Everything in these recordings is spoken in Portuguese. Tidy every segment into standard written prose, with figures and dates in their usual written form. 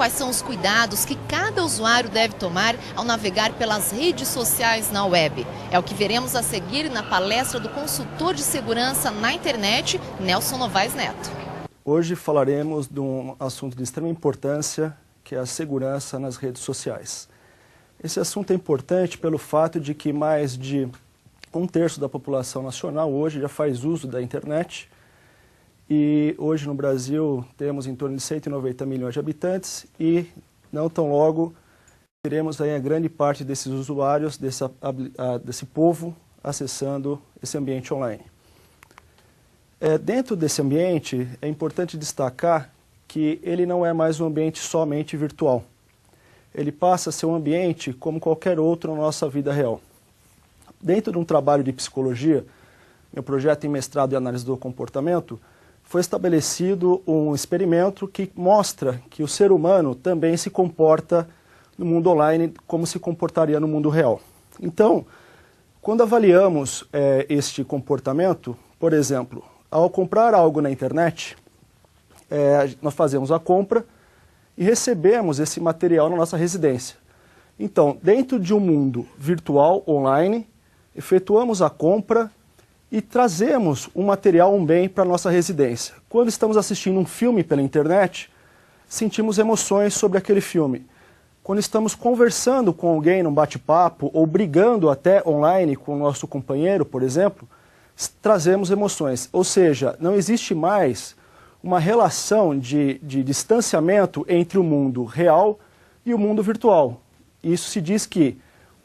quais são os cuidados que cada usuário deve tomar ao navegar pelas redes sociais na web. É o que veremos a seguir na palestra do consultor de segurança na internet, Nelson Novaes Neto. Hoje falaremos de um assunto de extrema importância, que é a segurança nas redes sociais. Esse assunto é importante pelo fato de que mais de 1/3 da população nacional hoje já faz uso da internet. E hoje no Brasil temos em torno de 190 milhões de habitantes e não tão logo teremos aí a grande parte desses usuários, desse povo, acessando esse ambiente online. Dentro desse ambiente é importante destacar que ele não é mais um ambiente somente virtual. Ele passa a ser um ambiente como qualquer outro na nossa vida real. Dentro de um trabalho de psicologia, meu projeto em mestrado em análise do comportamento, foi estabelecido um experimento que mostra que o ser humano também se comporta no mundo online como se comportaria no mundo real. Então, quando avaliamos este comportamento, por exemplo, ao comprar algo na internet, nós fazemos a compra e recebemos esse material na nossa residência. Então, dentro de um mundo virtual, online, efetuamos a compra e trazemos um material, um bem para a nossa residência. Quando estamos assistindo um filme pela internet, sentimos emoções sobre aquele filme. Quando estamos conversando com alguém num bate-papo ou brigando até online com o nosso companheiro, por exemplo, trazemos emoções. Ou seja, não existe mais uma relação de distanciamento entre o mundo real e o mundo virtual. Isso se diz que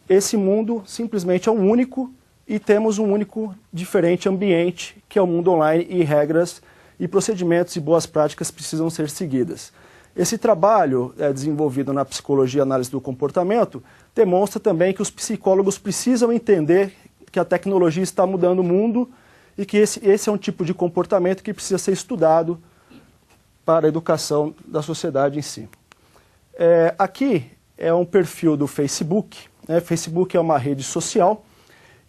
esse mundo simplesmente é um único e temos um único, diferente ambiente, que é o mundo online, e regras e procedimentos e boas práticas precisam ser seguidas. Esse trabalho desenvolvido na psicologia e análise do comportamento demonstra também que os psicólogos precisam entender que a tecnologia está mudando o mundo e que esse é um tipo de comportamento que precisa ser estudado para a educação da sociedade em si. Aqui é um perfil do Facebook. Facebook é uma rede social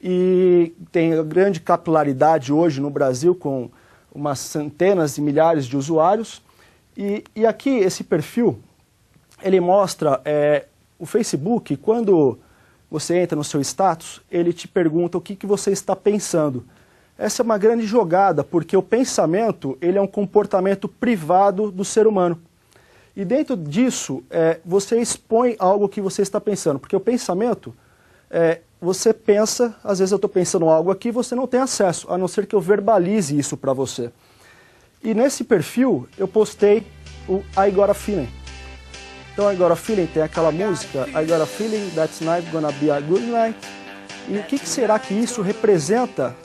e tem grande capilaridade hoje no Brasil, com umas centenas de milhares de usuários. E aqui esse perfil, ele mostra o Facebook, quando você entra no seu status, ele te pergunta o que você está pensando. Essa é uma grande jogada, porque o pensamento ele é um comportamento privado do ser humano. E dentro disso, você expõe algo que você está pensando, porque o pensamento, você pensa, às vezes eu estou pensando algo aqui, você não tem acesso, a não ser que eu verbalize isso para você. E nesse perfil, eu postei o I Got a Feeling. Então, I Got a Feeling tem aquela música, I Got a Feeling, That's Night Gonna Be a Good Night. E o que será que isso representa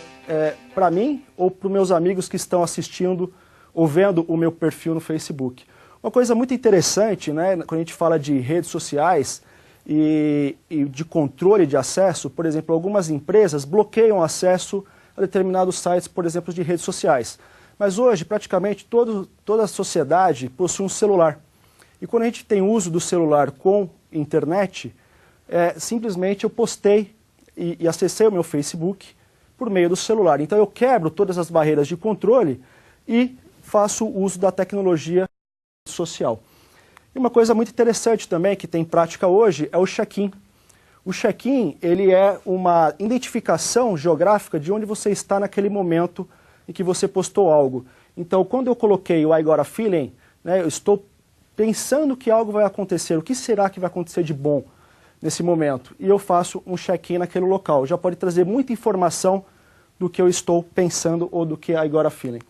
para mim ou para os meus amigos que estão assistindo ou vendo o meu perfil no Facebook? Uma coisa muito interessante, né, quando a gente fala de redes sociais e de controle de acesso, por exemplo, algumas empresas bloqueiam acesso a determinados sites, por exemplo, de redes sociais. Mas hoje, praticamente, toda a sociedade possui um celular. E quando a gente tem uso do celular com internet, simplesmente eu postei e acessei o meu Facebook por meio do celular. Então eu quebro todas as barreiras de controle e faço uso da tecnologia social. E uma coisa muito interessante também que tem em prática hoje é o check-in. O check-in, ele é uma identificação geográfica de onde você está naquele momento em que você postou algo. Então, quando eu coloquei o I Got a Feeling, né, eu estou pensando que algo vai acontecer. O que será que vai acontecer de bom nesse momento? E eu faço um check-in naquele local. Já pode trazer muita informação do que eu estou pensando ou do que I Got a Feeling.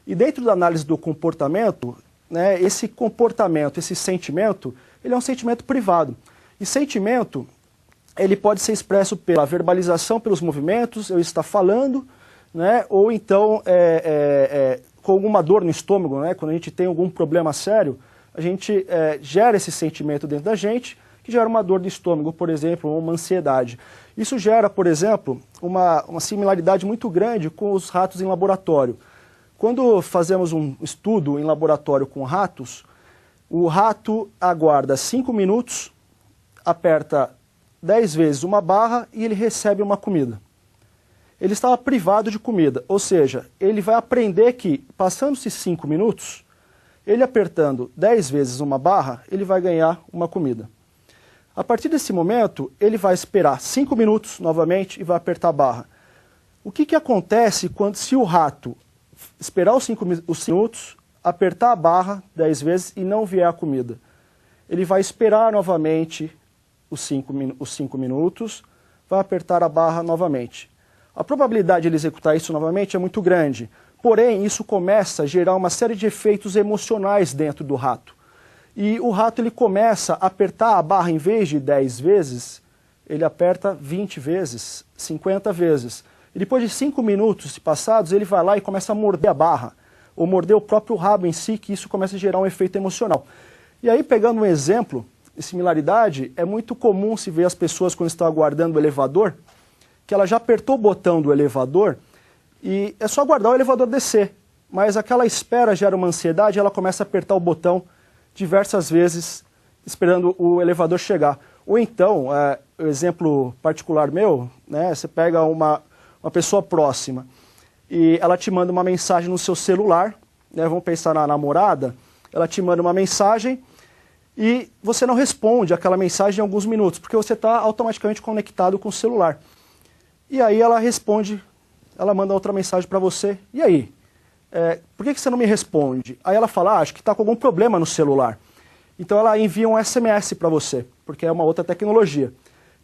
E dentro da análise do comportamento, né, esse comportamento, esse sentimento, ele é um sentimento privado. E sentimento, ele pode ser expresso pela verbalização, pelos movimentos, eu estar falando, né, ou então com alguma dor no estômago, né, quando a gente tem algum problema sério, a gente gera esse sentimento dentro da gente, que gera uma dor de estômago, por exemplo, ou uma ansiedade. Isso gera, por exemplo, uma similaridade muito grande com os ratos em laboratório. Quando fazemos um estudo em laboratório com ratos, o rato aguarda 5 minutos, aperta 10 vezes uma barra e ele recebe uma comida. Ele estava privado de comida, ou seja, ele vai aprender que, passando-se 5 minutos, Ele apertando 10 vezes uma barra, ele vai ganhar uma comida. A partir desse momento, ele vai esperar 5 minutos novamente e vai apertar a barra. O que acontece se o rato esperar os 5 minutos, apertar a barra 10 vezes e não vier a comida? Ele vai esperar novamente os 5 minutos, vai apertar a barra novamente. A probabilidade de ele executar isso novamente é muito grande, porém isso começa a gerar uma série de efeitos emocionais dentro do rato. E o rato ele começa a apertar a barra, em vez de 10 vezes, ele aperta 20 vezes, 50 vezes. E depois de 5 minutos passados, ele vai lá e começa a morder a barra, ou morder o próprio rabo em si, que isso começa a gerar um efeito emocional. E aí, pegando um exemplo, de similaridade, é muito comum se ver as pessoas quando estão aguardando o elevador, que ela já apertou o botão do elevador e é só aguardar o elevador descer. Mas aquela espera gera uma ansiedade, ela começa a apertar o botão diversas vezes, esperando o elevador chegar. Ou então, o exemplo particular meu, né, você pega uma pessoa próxima e ela te manda uma mensagem no seu celular, né, vamos pensar na namorada, ela te manda uma mensagem e você não responde aquela mensagem em alguns minutos, porque você está automaticamente conectado com o celular. E aí ela responde, ela manda outra mensagem para você, e aí? Por que você não me responde? Aí ela fala, acho que está com algum problema no celular. Então ela envia um SMS para você, porque é uma outra tecnologia.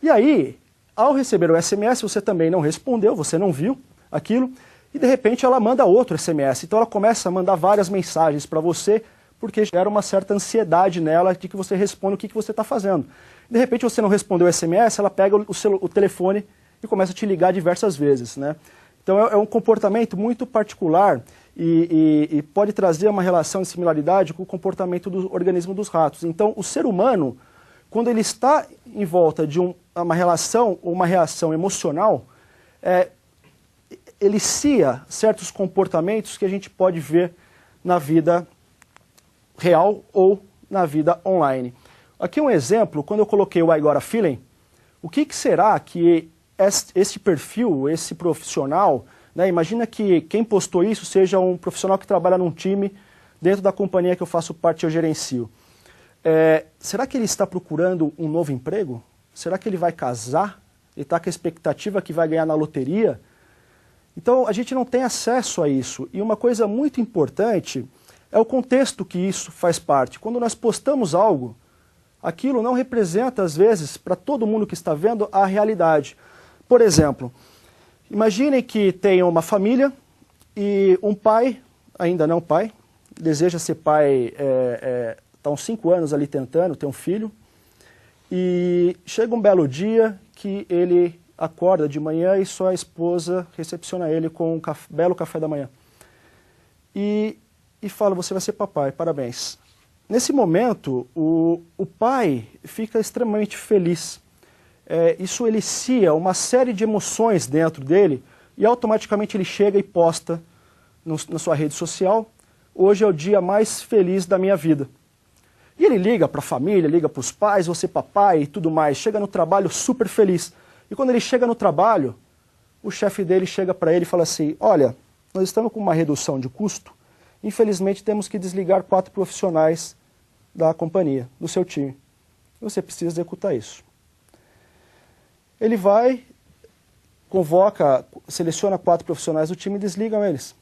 E aí, ao receber o SMS, você também não respondeu, você não viu aquilo, e de repente ela manda outro SMS. Então ela começa a mandar várias mensagens para você, porque gera uma certa ansiedade nela de que você responda o que você está fazendo. De repente você não respondeu o SMS, ela pega o telefone e começa a te ligar diversas vezes, né? Então é um comportamento muito particular e pode trazer uma relação de similaridade com o comportamento do organismo dos ratos. Então o ser humano, quando ele está em volta de uma relação ou uma reação emocional, elicia certos comportamentos que a gente pode ver na vida real ou na vida online. Aqui um exemplo, quando eu coloquei o I Got a Feeling, o que será que esse perfil, esse profissional, né, imagina que quem postou isso seja um profissional que trabalha num time dentro da companhia que eu faço parte e eu gerencio. Será que ele está procurando um novo emprego? Será que ele vai casar? Ele está com a expectativa que vai ganhar na loteria? Então a gente não tem acesso a isso. E uma coisa muito importante é o contexto que isso faz parte. Quando nós postamos algo, aquilo não representa, às vezes, para todo mundo que está vendo, a realidade. Por exemplo, imaginem que tenham uma família e um pai, ainda não pai, deseja ser pai, está uns 5 anos ali tentando ter um filho, e chega um belo dia que ele acorda de manhã e sua esposa recepciona ele com um belo café da manhã. E fala, você vai ser papai, parabéns. Nesse momento, o pai fica extremamente feliz. Isso elicia uma série de emoções dentro dele e automaticamente ele chega e posta na sua rede social, hoje é o dia mais feliz da minha vida. E ele liga para a família, liga para os pais, você papai e tudo mais, chega no trabalho super feliz. E quando ele chega no trabalho, o chefe dele chega para ele e fala assim, olha, nós estamos com uma redução de custo, infelizmente temos que desligar 4 profissionais da companhia, do seu time. Você precisa executar isso. Ele vai, convoca, seleciona 4 profissionais do time e desligam eles.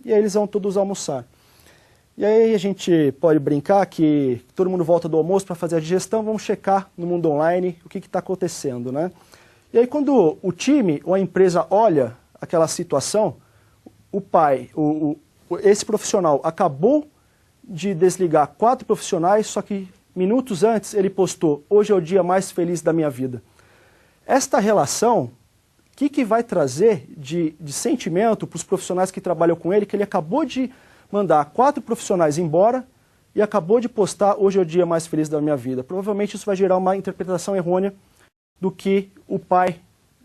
E aí eles vão todos almoçar. E aí a gente pode brincar que todo mundo volta do almoço para fazer a digestão, vamos checar no mundo online o que está acontecendo, né? E aí quando o time ou a empresa olha aquela situação, o pai, esse profissional acabou de desligar 4 profissionais, só que minutos antes ele postou, hoje é o dia mais feliz da minha vida. Esta relação, o que vai trazer de sentimento para os profissionais que trabalham com ele, que ele acabou de mandar 4 profissionais embora e acabou de postar, hoje é o dia mais feliz da minha vida. Provavelmente isso vai gerar uma interpretação errônea do que o pai,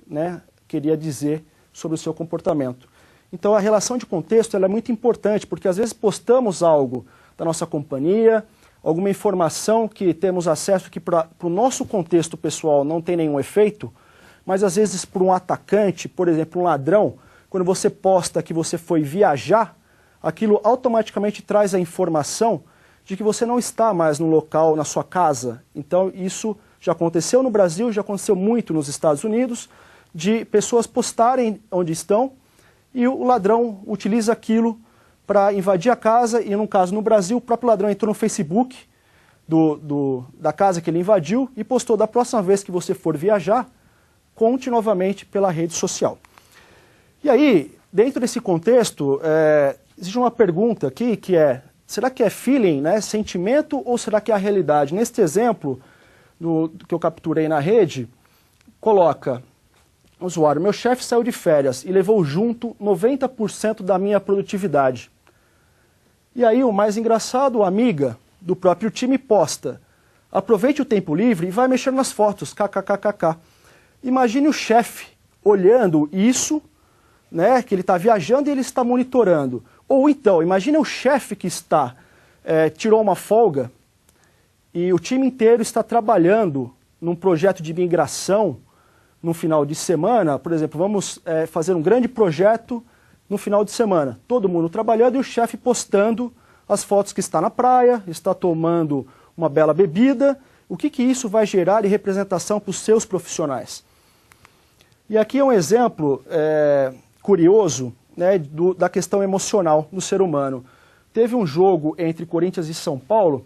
né, queria dizer sobre o seu comportamento. Então a relação de contexto ela é muito importante, porque às vezes postamos algo da nossa companhia, alguma informação que temos acesso que para o nosso contexto pessoal não tem nenhum efeito, mas às vezes para um atacante, por exemplo, um ladrão, quando você posta que você foi viajar, aquilo automaticamente traz a informação de que você não está mais no local, na sua casa. Então isso já aconteceu no Brasil, já aconteceu muito nos Estados Unidos, de pessoas postarem onde estão e o ladrão utiliza aquilo para invadir a casa e, no caso, no Brasil, o próprio ladrão entrou no Facebook da casa que ele invadiu e postou: da próxima vez que você for viajar, conte novamente pela rede social. E aí, dentro desse contexto, existe uma pergunta aqui que é: será que é feeling, né, sentimento, ou será que é a realidade? Neste exemplo que eu capturei na rede, coloca o usuário: meu chefe saiu de férias e levou junto 90% da minha produtividade. E aí o mais engraçado, a amiga do próprio time posta: aproveite o tempo livre e vai mexer nas fotos, kkkk. Imagine o chefe olhando isso, né, que ele está viajando e ele está monitorando. Ou então, imagine o chefe que tirou uma folga e o time inteiro está trabalhando num projeto de migração no final de semana. Por exemplo, vamos fazer um grande projeto no final de semana. Todo mundo trabalhando e o chefe postando as fotos que está na praia, está tomando uma bela bebida. O que isso vai gerar de representação para os seus profissionais? E aqui é um exemplo curioso, né, da questão emocional do ser humano. Teve um jogo entre Corinthians e São Paulo,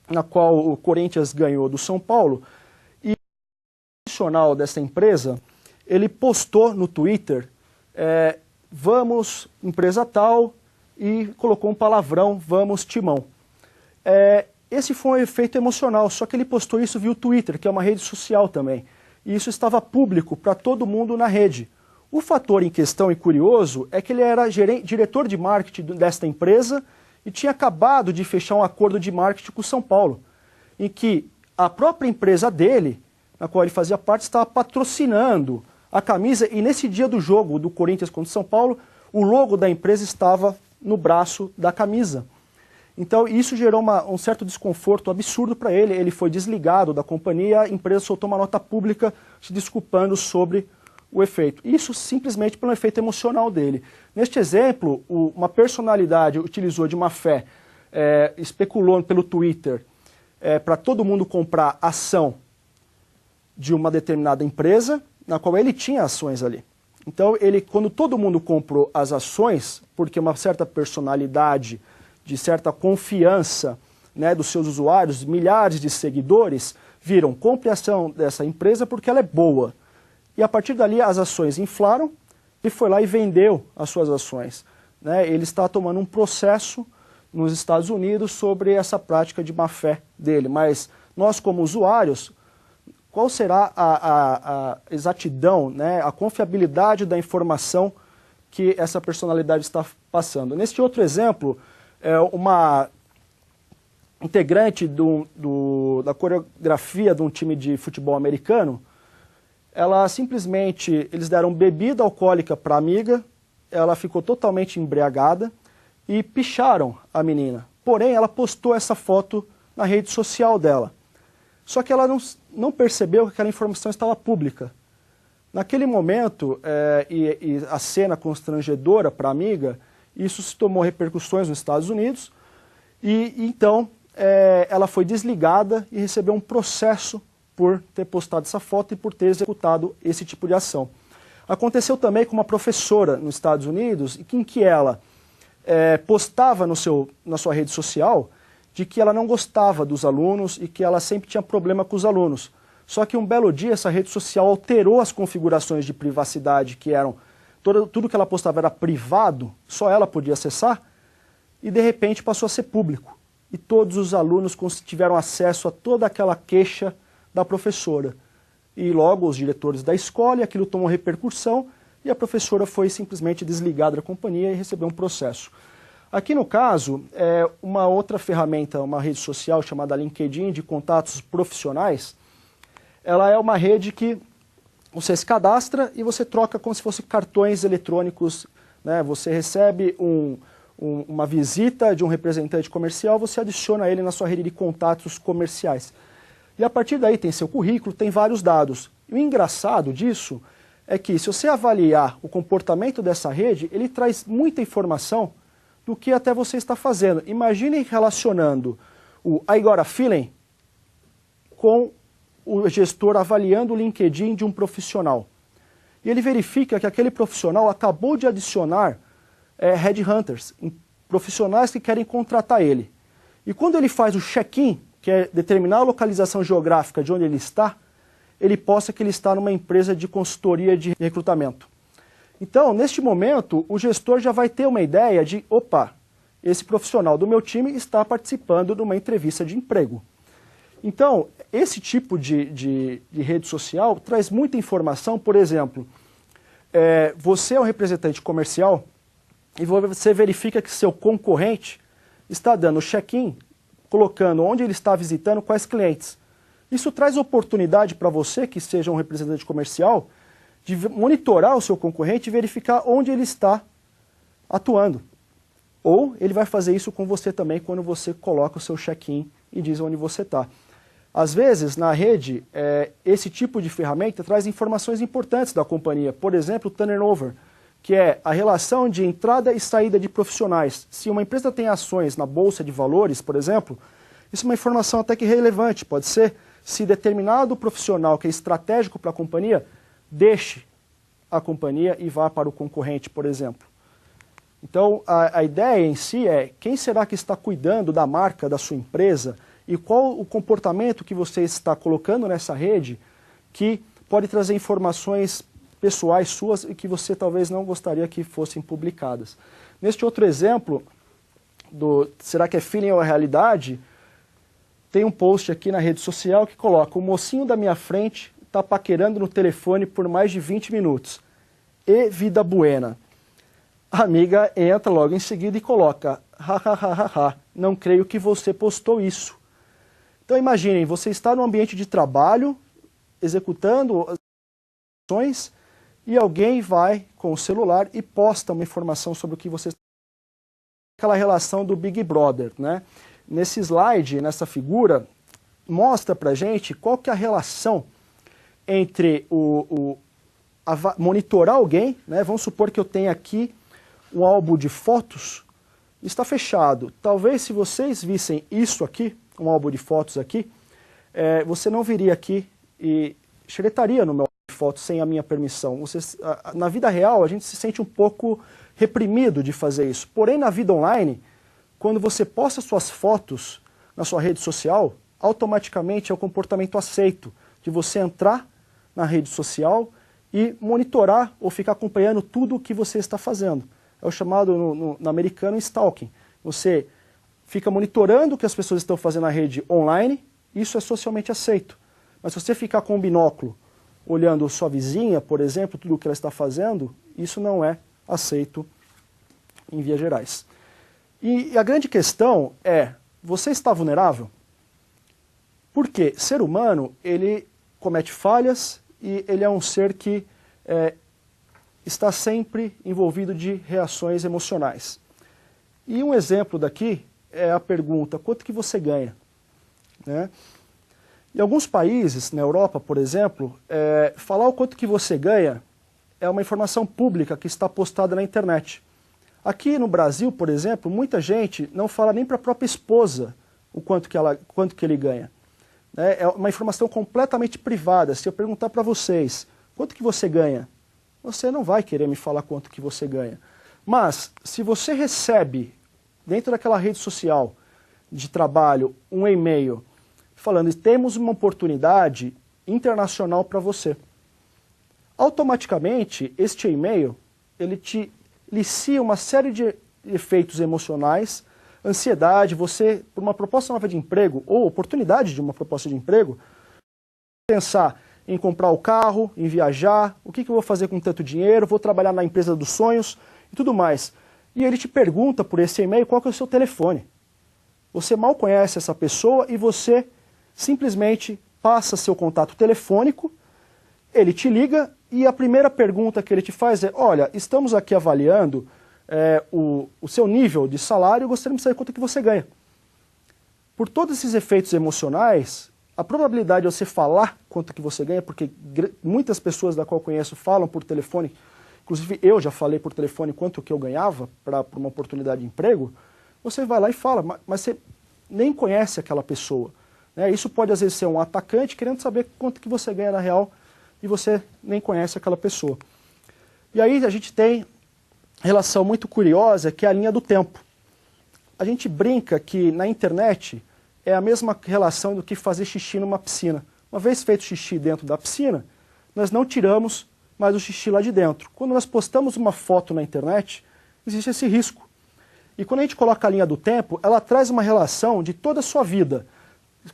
na qual o Corinthians ganhou do São Paulo, e o profissional dessa empresa, ele postou no Twitter: vamos, empresa tal, e colocou um palavrão: vamos, Timão. Esse foi um efeito emocional, só que ele postou isso via Twitter, que é uma rede social também. E isso estava público para todo mundo na rede. O fator em questão e curioso é que ele era diretor de marketing desta empresa e tinha acabado de fechar um acordo de marketing com o São Paulo, em que a própria empresa dele, na qual ele fazia parte, estava patrocinando a camisa, e nesse dia do jogo do Corinthians contra o São Paulo, o logo da empresa estava no braço da camisa. Então isso gerou um certo desconforto absurdo para ele. Ele foi desligado da companhia, a empresa soltou uma nota pública se desculpando sobre o efeito. Isso simplesmente pelo efeito emocional dele. Neste exemplo, uma personalidade utilizou de má fé, especulou pelo Twitter para todo mundo comprar ação de uma determinada empresa, na qual ele tinha ações ali. Então, quando todo mundo comprou as ações, porque uma certa personalidade, de certa confiança, né, dos seus usuários, milhares de seguidores, viram: compre a ação dessa empresa porque ela é boa. E a partir dali as ações inflaram e foi lá e vendeu as suas ações. Né? Ele está tomando um processo nos Estados Unidos sobre essa prática de má fé dele. Mas nós, como usuários, qual será a exatidão, né, a confiabilidade da informação que essa personalidade está passando? Neste outro exemplo, uma integrante da coreografia de um time de futebol americano, eles deram bebida alcoólica para a amiga, ela ficou totalmente embriagada e picharam a menina. Porém, ela postou essa foto na rede social dela. Só que ela não percebeu que aquela informação estava pública. Naquele momento, e a cena constrangedora para a amiga, isso se tomou repercussões nos Estados Unidos, e então ela foi desligada e recebeu um processo por ter postado essa foto e por ter executado esse tipo de ação. Aconteceu também com uma professora nos Estados Unidos, em que ela postava na sua rede social de que ela não gostava dos alunos e que ela sempre tinha problema com os alunos. Só que um belo dia essa rede social alterou as configurações de privacidade, que eram tudo que ela postava era privado, só ela podia acessar, e de repente passou a ser público. E todos os alunos tiveram acesso a toda aquela queixa da professora. E logo os diretores da escola, e aquilo tomou repercussão, e a professora foi simplesmente desligada da companhia e recebeu um processo. Aqui no caso, uma outra ferramenta, uma rede social chamada LinkedIn, de contatos profissionais, ela é uma rede que você se cadastra e você troca como se fossem cartões eletrônicos, né? Você recebe uma visita de um representante comercial, você adiciona ele na sua rede de contatos comerciais. E a partir daí tem seu currículo, tem vários dados. E o engraçado disso é que, se você avaliar o comportamento dessa rede, ele traz muita informação do que até você está fazendo. Imagine relacionando o I got a feeling com o gestor avaliando o LinkedIn de um profissional. E ele verifica que aquele profissional acabou de adicionar headhunters, profissionais que querem contratar ele. E quando ele faz o check-in, que é determinar a localização geográfica de onde ele está, ele posta que ele está numa empresa de consultoria de recrutamento. Então, neste momento, o gestor já vai ter uma ideia de, opa, esse profissional do meu time está participando de uma entrevista de emprego. Então, esse tipo de rede social traz muita informação. Por exemplo, você é um representante comercial e você verifica que seu concorrente está dando check-in, colocando onde ele está visitando, quais clientes. Isso traz oportunidade para você, que seja um representante comercial, de monitorar o seu concorrente e verificar onde ele está atuando. Ou ele vai fazer isso com você também quando você coloca o seu check-in e diz onde você está. Às vezes, na rede, esse tipo de ferramenta traz informações importantes da companhia. Por exemplo, o turnover, que é a relação de entrada e saída de profissionais. Se uma empresa tem ações na bolsa de valores, por exemplo, isso é uma informação até que relevante. Pode ser se determinado profissional que é estratégico para a companhia, deixe a companhia e vá para o concorrente, por exemplo. Então, a ideia em si é quem será que está cuidando da marca da sua empresa e qual o comportamento que você está colocando nessa rede que pode trazer informações pessoais suas e que você talvez não gostaria que fossem publicadas. Neste outro exemplo, será que é feeling ou é realidade? Tem um post aqui na rede social que coloca: o mocinho da minha frente está paquerando no telefone por mais de 20 minutos. E vida buena. A amiga entra logo em seguida e coloca: ha, não creio que você postou isso. Então imaginem, você está no ambiente de trabalho, executando as ações, e alguém vai com o celular e posta uma informação sobre o que você está fazendo. Aquela relação do Big Brother, né? Nesse slide, nessa figura, mostra pra gente qual que é a relação entre monitorar alguém, né? Vamos supor que eu tenha aqui um álbum de fotos, está fechado. Talvez se vocês vissem isso aqui, um álbum de fotos aqui, você não viria aqui e xeretaria no meu álbum de fotos sem a minha permissão. Na vida real, a gente se sente um pouco reprimido de fazer isso. Porém, na vida online, quando você posta suas fotos na sua rede social, automaticamente é o comportamento aceito de você entrar na rede social e monitorar ou ficar acompanhando tudo o que você está fazendo. É o chamado, no americano, stalking. Você fica monitorando o que as pessoas estão fazendo na rede online, isso é socialmente aceito. Mas se você ficar com um binóculo, olhando sua vizinha, por exemplo, tudo o que ela está fazendo, isso não é aceito em vias gerais. E a grande questão é, você está vulnerável? Porque ser humano, ele comete falhas e ele é um ser que está sempre envolvido de reações emocionais. E um exemplo daqui é a pergunta: quanto que você ganha? Né? Em alguns países, na Europa, por exemplo, falar o quanto que você ganha é uma informação pública que está postada na internet. Aqui no Brasil, por exemplo, muita gente não fala nem para a própria esposa o quanto que ele ganha. É uma informação completamente privada. Se eu perguntar para vocês, quanto que você ganha? Você não vai querer me falar quanto que você ganha. Mas, se você recebe, dentro daquela rede social de trabalho, um e-mail falando: temos uma oportunidade internacional para você. Automaticamente, este e-mail, ele te inicia uma série de efeitos emocionais, ansiedade, você, por uma proposta nova de emprego, ou oportunidade de uma proposta de emprego, pensar em comprar o carro, em viajar, o que eu vou fazer com tanto dinheiro, vou trabalhar na empresa dos sonhos e tudo mais. E ele te pergunta por esse e-mail qual que é o seu telefone. Você mal conhece essa pessoa e você simplesmente passa seu contato telefônico, ele te liga e a primeira pergunta que ele te faz é: olha, estamos aqui avaliando o seu nível de salário e gostaríamos de saber quanto que você ganha. Por todos esses efeitos emocionais, a probabilidade de você falar quanto que você ganha, porque muitas pessoas da qual eu conheço falam por telefone inclusive eu já falei por telefone quanto que eu ganhava para uma oportunidade de emprego, você vai lá e fala, mas você nem conhece aquela pessoa. Né? Isso pode às vezes ser um atacante querendo saber quanto que você ganha na real e você nem conhece aquela pessoa. E aí a gente tem relação muito curiosa que é a linha do tempo. A gente brinca que na internet é a mesma relação do que fazer xixi numa piscina. Uma vez feito xixi dentro da piscina, nós não tiramos mais o xixi lá de dentro. Quando nós postamos uma foto na internet, existe esse risco. E quando a gente coloca a linha do tempo, ela traz uma relação de toda a sua vida.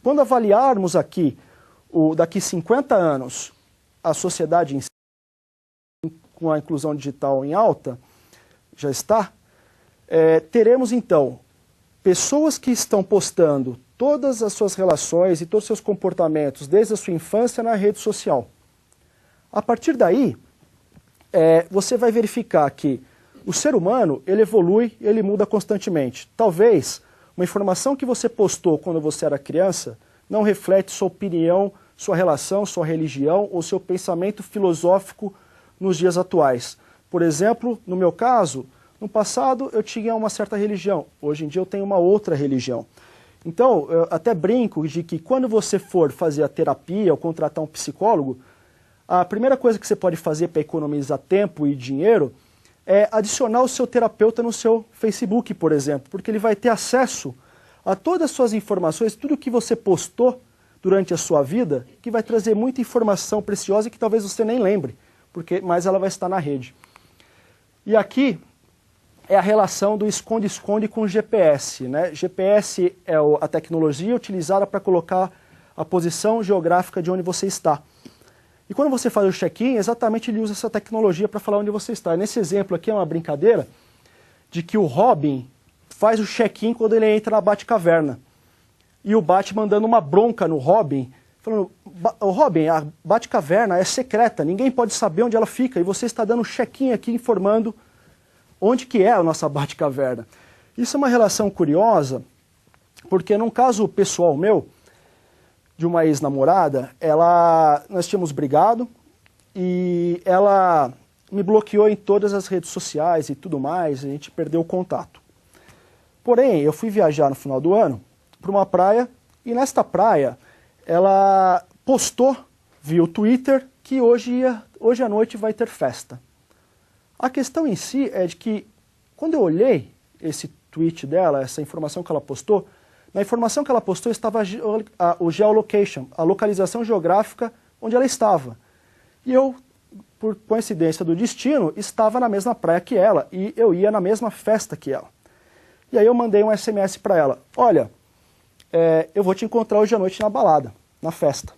Quando avaliarmos aqui, daqui 50 anos, a sociedade em si, com a inclusão digital em alta, já está, teremos então pessoas que estão postando todas as suas relações e todos os seus comportamentos desde a sua infância na rede social. A partir daí, você vai verificar que o ser humano, ele evolui, ele muda constantemente. Talvez uma informação que você postou quando você era criança não reflete sua opinião, sua relação, sua religião ou seu pensamento filosófico nos dias atuais. Por exemplo, no meu caso, no passado eu tinha uma certa religião, hoje em dia eu tenho uma outra religião. Então, eu até brinco de que quando você for fazer a terapia ou contratar um psicólogo, a primeira coisa que você pode fazer para economizar tempo e dinheiro é adicionar o seu terapeuta no seu Facebook, por exemplo, porque ele vai ter acesso a todas as suas informações, tudo que você postou durante a sua vida, que vai trazer muita informação preciosa que talvez você nem lembre, mas ela vai estar na rede. E aqui é a relação do esconde-esconde com o GPS. Né? GPS é a tecnologia utilizada para colocar a posição geográfica de onde você está. E quando você faz o check-in, exatamente ele usa essa tecnologia para falar onde você está. Nesse exemplo aqui é uma brincadeira de que o Robin faz o check-in quando ele entra na Batcaverna. E o Batman dando uma bronca no Robin, falando, Robin, a Batcaverna é secreta, ninguém pode saber onde ela fica, e você está dando check-in aqui informando onde que é a nossa Batcaverna. Isso é uma relação curiosa, porque num caso pessoal meu, de uma ex-namorada, nós tínhamos brigado e ela me bloqueou em todas as redes sociais e tudo mais, a gente perdeu o contato. Porém, eu fui viajar no final do ano para uma praia e nesta praia ela postou via o Twitter que hoje à noite vai ter festa. A questão em si é de que quando eu olhei esse tweet dela, essa informação que ela postou, na informação que ela postou estava o geolocation, a localização geográfica onde ela estava. E eu, por coincidência do destino, estava na mesma praia que ela e eu ia na mesma festa que ela. E aí eu mandei um SMS para ela, olha, eu vou te encontrar hoje à noite na balada, na festa.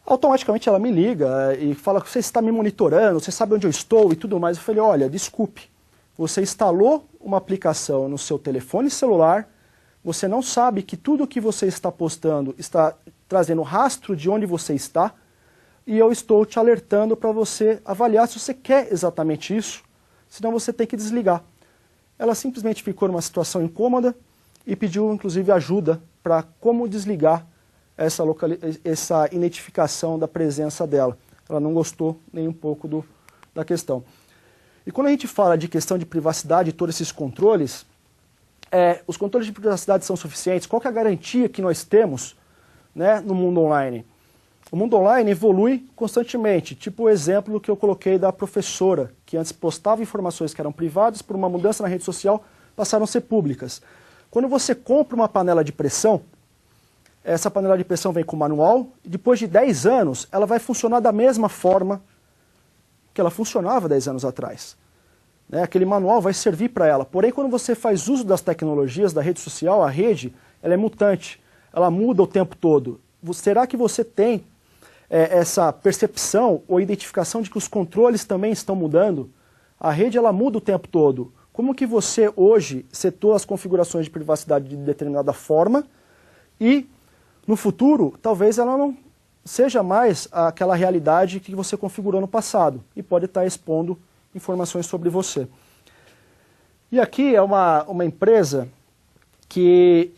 Automaticamente ela me liga e fala que você está me monitorando, você sabe onde eu estou e tudo mais. Eu falei, olha, desculpe, você instalou uma aplicação no seu telefone celular, você não sabe que tudo que você está postando está trazendo rastro de onde você está, e eu estou te alertando para você avaliar se você quer exatamente isso, senão você tem que desligar. Ela simplesmente ficou numa situação incômoda e pediu, inclusive, ajuda para como desligar essa identificação da presença dela. Ela não gostou nem um pouco da questão. E quando a gente fala de questão de privacidade e todos esses controles, os controles de privacidade são suficientes? Qual que é a garantia que nós temos, né, no mundo online? O mundo online evolui constantemente, tipo o exemplo que eu coloquei da professora, que antes postava informações que eram privadas, por uma mudança na rede social, passaram a ser públicas. Quando você compra uma panela de pressão, essa panela de pressão vem com manual, e depois de 10 anos, ela vai funcionar da mesma forma que ela funcionava 10 anos atrás. Né? Aquele manual vai servir para ela. Porém, quando você faz uso das tecnologias, da rede social, a rede, ela é mutante, ela muda o tempo todo. Será que você tem essa percepção ou identificação de que os controles também estão mudando? A rede, ela muda o tempo todo. Como que você hoje setou as configurações de privacidade de determinada forma e no futuro, talvez ela não seja mais aquela realidade que você configurou no passado e pode estar expondo informações sobre você. E aqui é uma empresa que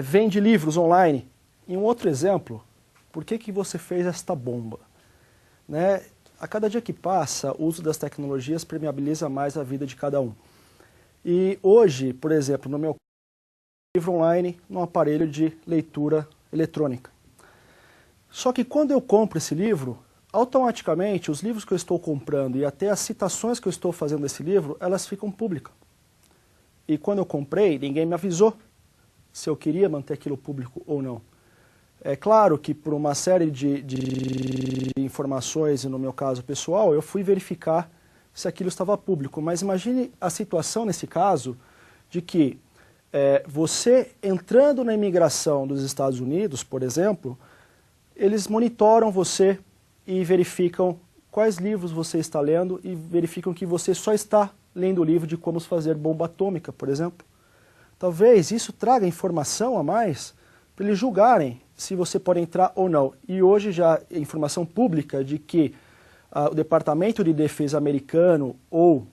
vende livros online. E um outro exemplo, por que você fez esta bomba? Né? a cada dia que passa, o uso das tecnologias permeabiliza mais a vida de cada um. E hoje, por exemplo, no meu livro online, num aparelho de leitura eletrônica. Só que quando eu compro esse livro, automaticamente os livros que eu estou comprando e até as citações que eu estou fazendo desse livro, elas ficam públicas. E quando eu comprei, ninguém me avisou se eu queria manter aquilo público ou não. É claro que por uma série de informações, e no meu caso pessoal, eu fui verificar se aquilo estava público. Mas imagine a situação nesse caso de que você entrando na imigração dos Estados Unidos, por exemplo, eles monitoram você e verificam quais livros você está lendo e verificam que você só está lendo o livro de como fazer bomba atômica, por exemplo. Talvez isso traga informação a mais para eles julgarem se você pode entrar ou não. E hoje já é informação pública de que o Departamento de Defesa americano ou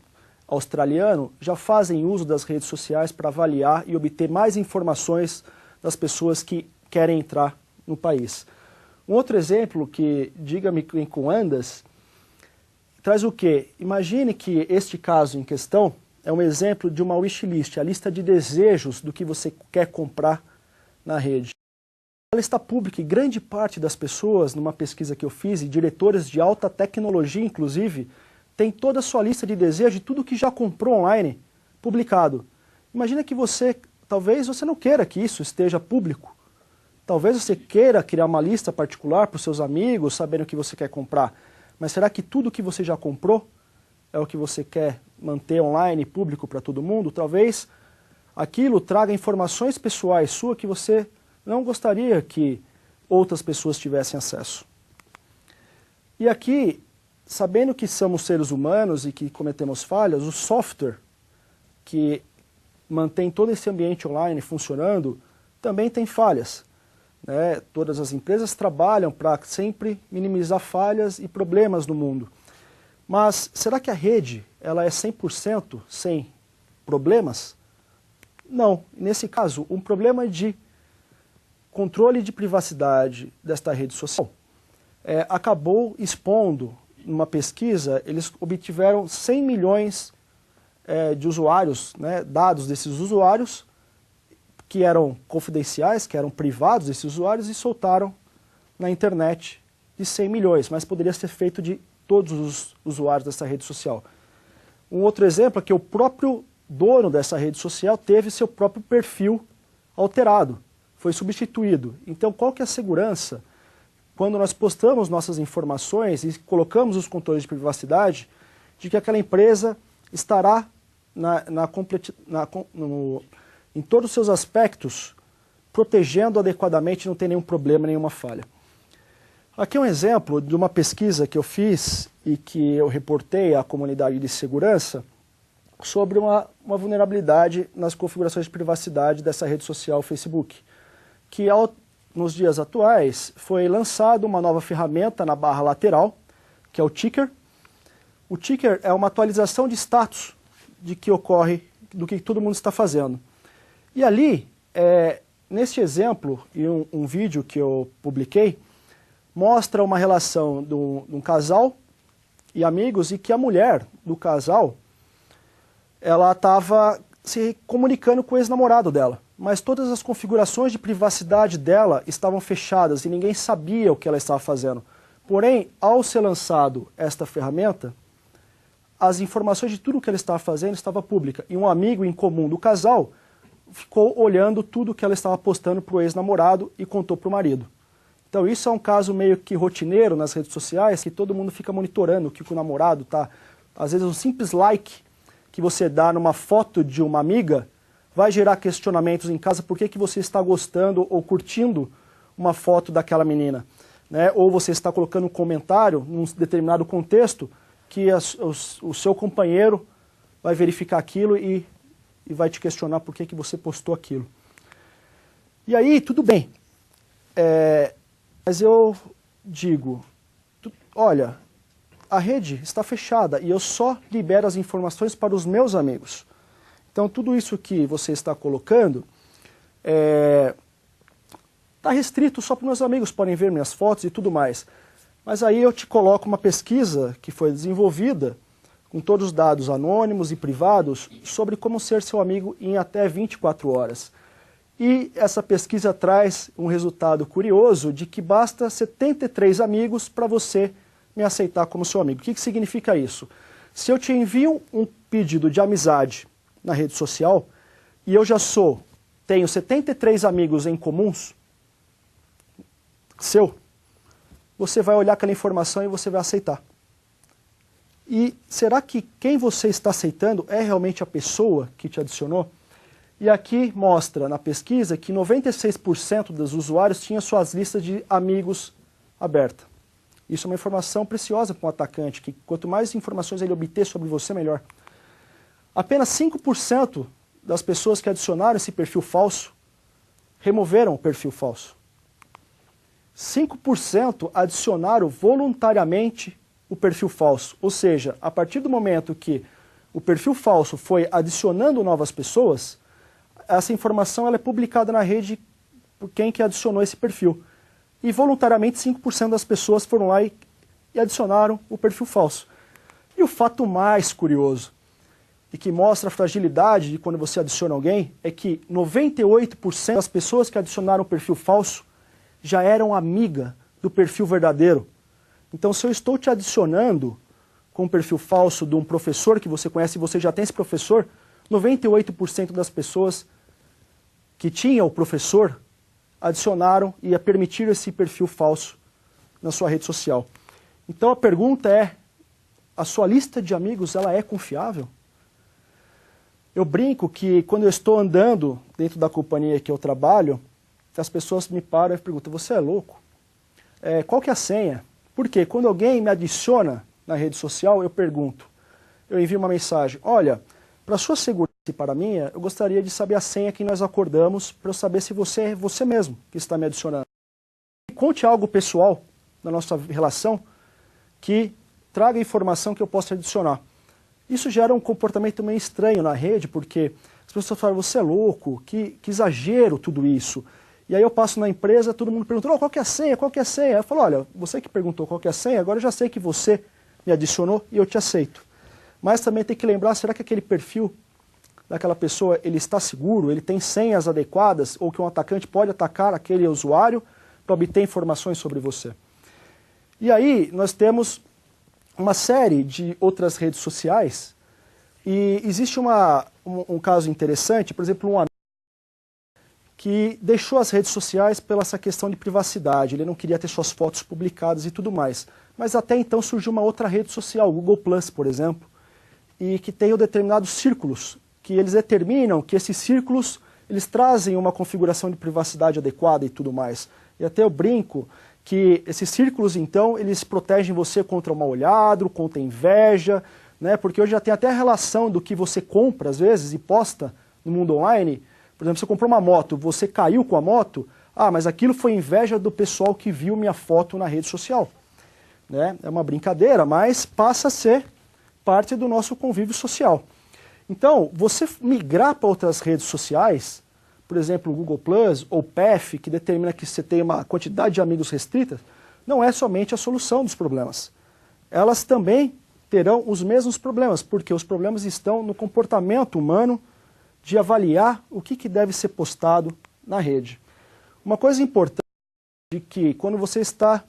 australiano já fazem uso das redes sociais para avaliar e obter mais informações das pessoas que querem entrar no país. Um outro exemplo que, diga-me com andas, traz o quê? Imagine que este caso em questão é um exemplo de uma wishlist, a lista de desejos do que você quer comprar na rede. Ela está pública e grande parte das pessoas, numa pesquisa que eu fiz, e diretores de alta tecnologia inclusive, tem toda a sua lista de desejos de tudo que já comprou online publicado. Imagina que talvez você não queira que isso esteja público. Talvez você queira criar uma lista particular para os seus amigos, sabendo o que você quer comprar. Mas será que tudo que você já comprou é o que você quer manter online, público para todo mundo? Talvez aquilo traga informações pessoais suas que você não gostaria que outras pessoas tivessem acesso. E aqui, sabendo que somos seres humanos e que cometemos falhas, o software que mantém todo esse ambiente online funcionando também tem falhas. Todas as empresas trabalham para sempre minimizar falhas e problemas no mundo. Mas será que a rede ela é 100% sem problemas? Não. Nesse caso, um problema de controle de privacidade desta rede social acabou expondo, numa pesquisa, eles obtiveram 100 milhões de usuários, dados desses usuários, que eram confidenciais, que eram privados desses usuários, e soltaram na internet de 100 milhões, mas poderia ser feito de todos os usuários dessa rede social. Um outro exemplo é que o próprio dono dessa rede social teve seu próprio perfil alterado, foi substituído. Então, qual que é a segurança quando nós postamos nossas informações e colocamos os controles de privacidade de que aquela empresa estará em todos os seus aspectos, protegendo adequadamente, não tem nenhum problema, nenhuma falha. Aqui é um exemplo de uma pesquisa que eu fiz e que eu reportei à comunidade de segurança sobre uma vulnerabilidade nas configurações de privacidade dessa rede social Facebook, que nos dias atuais foi lançada uma nova ferramenta na barra lateral, que é o ticker. O ticker é uma atualização de status de que ocorre, do que todo mundo está fazendo. E ali, neste exemplo, e um vídeo que eu publiquei, mostra uma relação de um casal e amigos, e que a mulher do casal, ela estava se comunicando com o ex-namorado dela, mas todas as configurações de privacidade dela estavam fechadas e ninguém sabia o que ela estava fazendo. Porém, ao ser lançado esta ferramenta, as informações de tudo o que ela estava fazendo estava pública, e um amigo em comum do casal ficou olhando tudo que ela estava postando para o ex-namorado e contou para o marido. Então isso é um caso meio que rotineiro nas redes sociais, que todo mundo fica monitorando o que o namorado está. Às vezes um simples like que você dá numa foto de uma amiga vai gerar questionamentos em casa, por que você está gostando ou curtindo uma foto daquela menina. Ou você está colocando um comentário num determinado contexto que o seu companheiro vai verificar aquilo e vai te questionar por que você postou aquilo. E aí, tudo bem. Mas eu digo, olha, a rede está fechada e eu só libero as informações para os meus amigos. Então, tudo isso que você está colocando está restrito só para os meus amigos, podem ver minhas fotos e tudo mais. Mas aí eu te coloco uma pesquisa que foi desenvolvida com todos os dados anônimos e privados sobre como ser seu amigo em até 24 horas. E essa pesquisa traz um resultado curioso de que basta 73 amigos para você me aceitar como seu amigo. O que significa isso? Se eu te envio um pedido de amizade na rede social e eu já tenho 73 amigos em comuns, você vai olhar aquela informação e você vai aceitar. E será que quem você está aceitando é realmente a pessoa que te adicionou? E aqui mostra na pesquisa que 96% dos usuários tinham suas listas de amigos abertas. Isso é uma informação preciosa para um atacante, que quanto mais informações ele obter sobre você, melhor. Apenas 5% das pessoas que adicionaram esse perfil falso removeram o perfil falso. 5% adicionaram voluntariamente o perfil falso. Ou seja, a partir do momento que o perfil falso foi adicionando novas pessoas, essa informação ela é publicada na rede por quem que adicionou esse perfil. E voluntariamente 5% das pessoas foram lá e adicionaram o perfil falso. E o fato mais curioso, e que mostra a fragilidade de quando você adiciona alguém, é que 98% das pessoas que adicionaram o perfil falso já eram amiga do perfil verdadeiro. Então, se eu estou te adicionando com um perfil falso de um professor que você conhece e você já tem esse professor, 98% das pessoas que tinham o professor adicionaram e permitiram esse perfil falso na sua rede social. Então, a pergunta é, a sua lista de amigos, ela é confiável? Eu brinco que quando eu estou andando dentro da companhia que eu trabalho, as pessoas me param e perguntam, você é louco? Qual que é a senha? Porque quando alguém me adiciona na rede social, eu pergunto, eu envio uma mensagem, olha, para sua segurança e para a minha, eu gostaria de saber a senha que nós acordamos para eu saber se você é você mesmo que está me adicionando. Conte algo pessoal na nossa relação que traga informação que eu possa adicionar. Isso gera um comportamento meio estranho na rede, porque as pessoas falam, você é louco, que exagero tudo isso. E aí eu passo na empresa, todo mundo pergunta, qual que é a senha, qual que é a senha? Eu falo, olha, você que perguntou qual que é a senha, agora eu já sei que você me adicionou e eu te aceito. Mas também tem que lembrar, será que aquele perfil daquela pessoa, ele está seguro, ele tem senhas adequadas, ou que um atacante pode atacar aquele usuário para obter informações sobre você? E aí nós temos uma série de outras redes sociais, e existe um caso interessante, por exemplo, um amigo que deixou as redes sociais pela essa questão de privacidade, ele não queria ter suas fotos publicadas e tudo mais. Mas até então surgiu uma outra rede social, o Google+, por exemplo, e que tem determinados círculos, que eles determinam que esses círculos, eles trazem uma configuração de privacidade adequada e tudo mais. E até eu brinco que esses círculos, então, eles protegem você contra o mal-olhado, contra a inveja, né? Porque hoje já tem até a relação do que você compra, às vezes, e posta no mundo online. Por exemplo, você comprou uma moto, você caiu com a moto, mas aquilo foi inveja do pessoal que viu minha foto na rede social. Né? É uma brincadeira, mas passa a ser parte do nosso convívio social. Então, você migrar para outras redes sociais, por exemplo, o Google+, ou PEF, que determina que você tem uma quantidade de amigos restrita, não é somente a solução dos problemas. Elas também terão os mesmos problemas, porque os problemas estão no comportamento humano de avaliar o que deve ser postado na rede. Uma coisa importante é que quando você está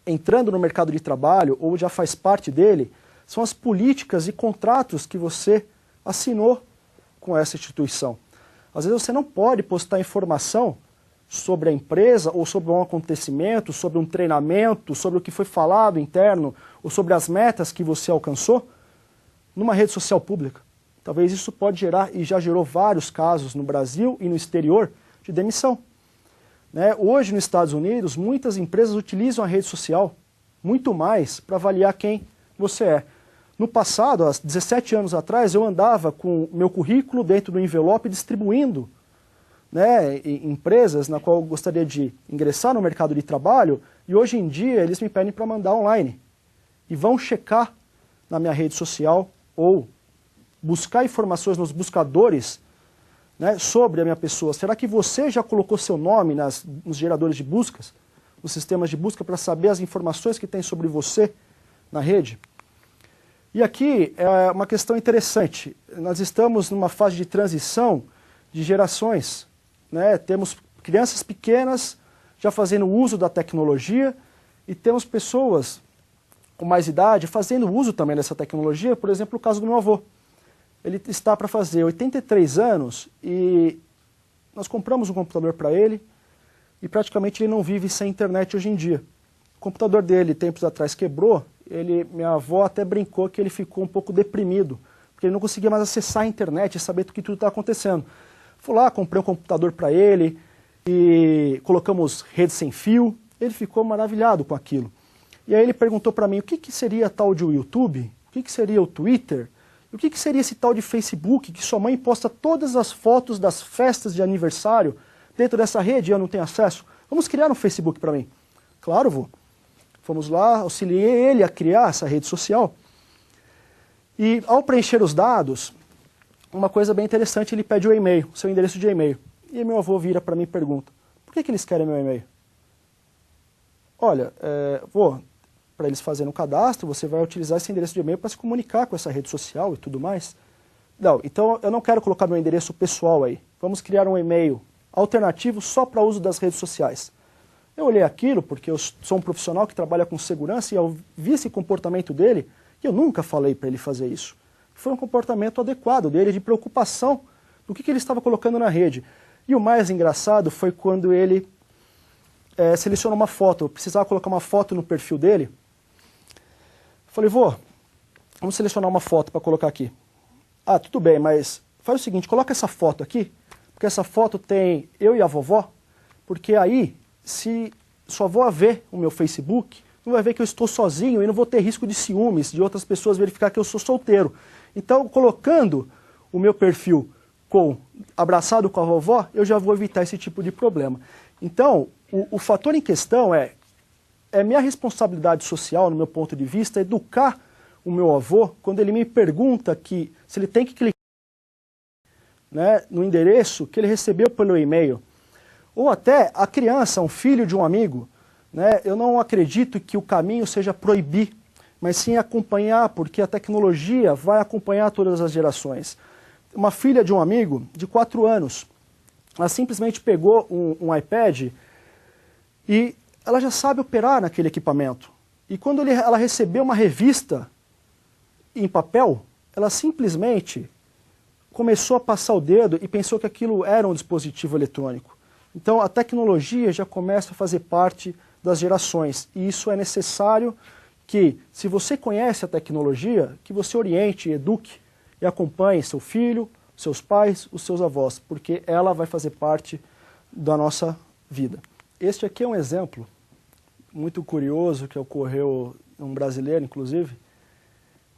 entrando no mercado de trabalho ou já faz parte dele, são as políticas e contratos que você assinou com essa instituição. Às vezes você não pode postar informação sobre a empresa ou sobre um acontecimento, sobre um treinamento, sobre o que foi falado interno ou sobre as metas que você alcançou numa rede social pública. Talvez isso pode gerar, e já gerou vários casos no Brasil e no exterior, de demissão. Né? Hoje, nos Estados Unidos, muitas empresas utilizam a rede social muito mais para avaliar quem você é. No passado, há 17 anos atrás, eu andava com meu currículo dentro do envelope distribuindo, né, em empresas na qual eu gostaria de ingressar no mercado de trabalho, e hoje em dia eles me pedem para mandar online. E vão checar na minha rede social ou buscar informações nos buscadores, né, sobre a minha pessoa. Será que você já colocou seu nome nos geradores de buscas? os sistemas de busca para saber as informações que tem sobre você na rede. E aqui é uma questão interessante. Nós estamos numa fase de transição de gerações, né? Temos crianças pequenas já fazendo uso da tecnologia e temos pessoas com mais idade fazendo uso também dessa tecnologia. Por exemplo, o caso do meu avô. Ele está para fazer 83 anos e nós compramos um computador para ele e praticamente ele não vive sem internet hoje em dia. O computador dele, tempos atrás, quebrou. Minha avó até brincou que ele ficou um pouco deprimido, porque ele não conseguia mais acessar a internet e saber do que tudo está acontecendo. Fui lá, comprei um computador para ele e colocamos rede sem fio. Ele ficou maravilhado com aquilo. E aí ele perguntou para mim o que seria tal de YouTube, o que seria o Twitter, e o que seria esse tal de Facebook, que sua mãe posta todas as fotos das festas de aniversário dentro dessa rede e eu não tenho acesso. Vamos criar um Facebook para mim. Claro, vô. Fomos lá, auxiliei ele a criar essa rede social. E ao preencher os dados, uma coisa bem interessante, ele pede o e-mail, seu endereço de e-mail. E meu avô vira para mim e pergunta, por que eles querem meu e-mail? Olha, vô, para eles fazerem um cadastro, você vai utilizar esse endereço de e-mail para se comunicar com essa rede social e tudo mais. Não, então eu não quero colocar meu endereço pessoal aí. Vamos criar um e-mail alternativo só para uso das redes sociais. Eu olhei aquilo porque eu sou um profissional que trabalha com segurança e eu vi esse comportamento dele e eu nunca falei para ele fazer isso. Foi um comportamento adequado dele, de preocupação do que ele estava colocando na rede. E o mais engraçado foi quando ele selecionou uma foto. Eu precisava colocar uma foto no perfil dele. Falei, vô, vamos selecionar uma foto para colocar aqui. Ah, tudo bem, mas faz o seguinte, coloca essa foto aqui, porque essa foto tem eu e a vovó, porque aí, se sua avó ver o meu Facebook, não vai ver que eu estou sozinho e não vou ter risco de ciúmes, de outras pessoas verificar que eu sou solteiro. Então, colocando o meu perfil abraçado com a vovó, eu já vou evitar esse tipo de problema. Então, o fator em questão é minha responsabilidade social, no meu ponto de vista, educar o meu avô quando ele me pergunta se ele tem que clicar, né, no endereço que ele recebeu pelo e-mail. Ou até a criança, um filho de um amigo, né, eu não acredito que o caminho seja proibir, mas sim acompanhar, porque a tecnologia vai acompanhar todas as gerações. Uma filha de um amigo, de 4 anos, ela simplesmente pegou um iPad e ela já sabe operar naquele equipamento. E quando ela recebeu uma revista em papel, ela simplesmente começou a passar o dedo e pensou que aquilo era um dispositivo eletrônico. Então a tecnologia já começa a fazer parte das gerações. E isso é necessário que, se você conhece a tecnologia, que você oriente, eduque e acompanhe seu filho, seus pais, os seus avós, porque ela vai fazer parte da nossa vida. Este aqui é um exemplo muito curioso que ocorreu um brasileiro, inclusive,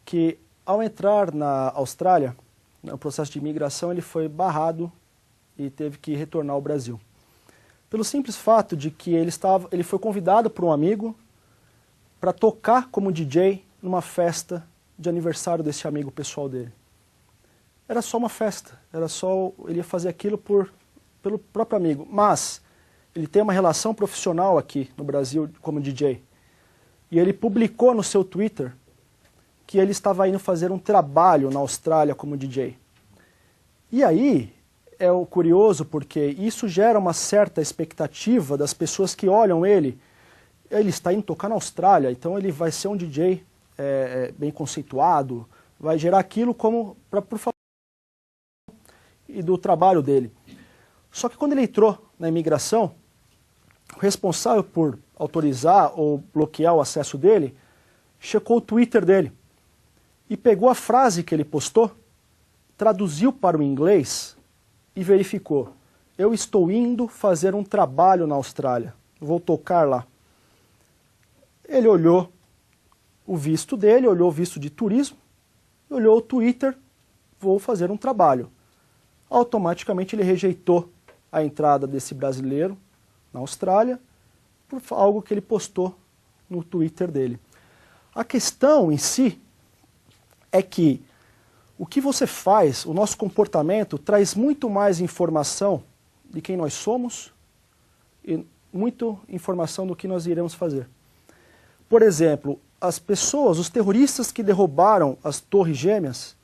que ao entrar na Austrália, no processo de imigração, ele foi barrado e teve que retornar ao Brasil. Pelo simples fato de que ele foi convidado por um amigo para tocar como DJ numa festa de aniversário desse amigo pessoal dele. Era só uma festa, ele ia fazer aquilo pelo próprio amigo, mas ele tem uma relação profissional aqui no Brasil como DJ. E ele publicou no seu Twitter que ele estava indo fazer um trabalho na Austrália como DJ. E aí é o curioso porque isso gera uma certa expectativa das pessoas que olham ele está indo tocar na Austrália, então ele vai ser um DJ bem conceituado, vai gerar aquilo como por favor e do trabalho dele. Só que quando ele entrou na imigração, o responsável por autorizar ou bloquear o acesso dele checou o Twitter dele e pegou a frase que ele postou, traduziu para o inglês e verificou: eu estou indo fazer um trabalho na Austrália, vou tocar lá. Ele olhou o visto dele, olhou o visto de turismo, olhou o Twitter, vou fazer um trabalho. Automaticamente ele rejeitou a entrada desse brasileiro na Austrália por algo que ele postou no Twitter dele. A questão em si é que o que você faz, o nosso comportamento, traz muito mais informação de quem nós somos muita informação do que nós iremos fazer. Por exemplo, as pessoas, os terroristas que derrubaram as Torres Gêmeas,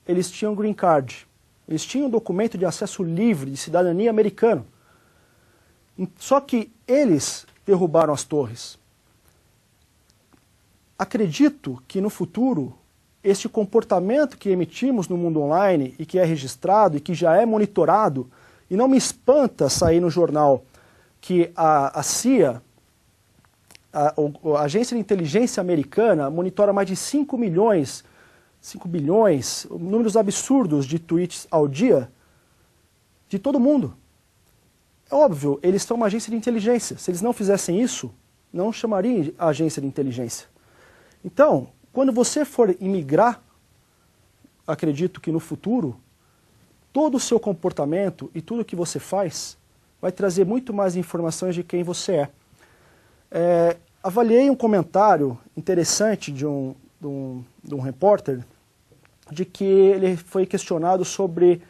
eles tinham green card, eles tinham um documento de acesso livre, de cidadania americano. Só que eles derrubaram as torres. Acredito que no futuro, este comportamento que emitimos no mundo online e que é registrado e que já é monitorado, e não me espanta sair no jornal que a CIA, a Agência de Inteligência Americana, monitora mais de 5 bilhões, números absurdos de tweets ao dia, de todo mundo. É óbvio, eles são uma agência de inteligência. Se eles não fizessem isso, não chamariam a agência de inteligência. Então, quando você for imigrar, acredito que no futuro, todo o seu comportamento e tudo que você faz vai trazer muito mais informações de quem você é. Avaliei um comentário interessante de um repórter, de que ele foi questionado sobre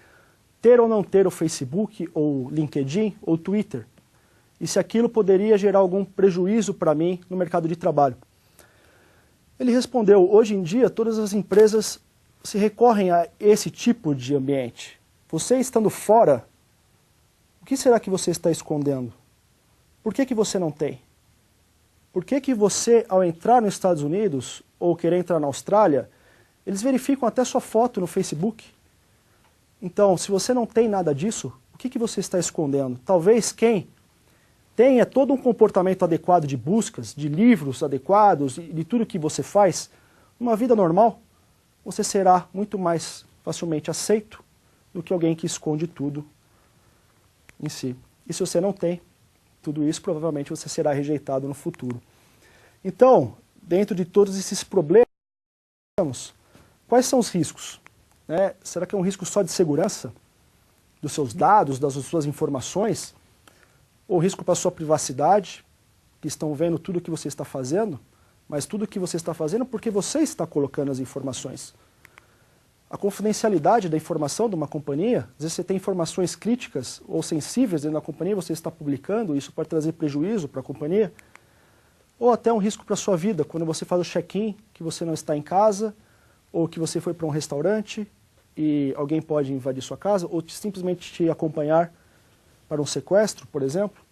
ter ou não ter o Facebook, ou LinkedIn, ou Twitter, e se aquilo poderia gerar algum prejuízo para mim no mercado de trabalho. Ele respondeu: hoje em dia todas as empresas se recorrem a esse tipo de ambiente. Você estando fora, o que será que você está escondendo? Por que você não tem? Por que você, ao entrar nos Estados Unidos, ou querer entrar na Austrália, eles verificam até sua foto no Facebook? Então, se você não tem nada disso, o que você está escondendo? Talvez quem tenha todo um comportamento adequado de buscas, de livros adequados, e de tudo que você faz, numa vida normal, você será muito mais facilmente aceito do que alguém que esconde tudo em si. E se você não tem tudo isso, provavelmente você será rejeitado no futuro. Então, dentro de todos esses problemas, quais são os riscos? Será que é um risco só de segurança dos seus dados, das suas informações? Ou risco para a sua privacidade, que estão vendo tudo o que você está fazendo, mas tudo o que você está fazendo porque você está colocando as informações. A confidencialidade da informação de uma companhia, às vezes você tem informações críticas ou sensíveis dentro da companhia, você está publicando, isso pode trazer prejuízo para a companhia, ou até um risco para a sua vida, quando você faz o check-in, que você não está em casa, ou que você foi para um restaurante e alguém pode invadir sua casa, ou simplesmente te acompanhar para um sequestro, por exemplo,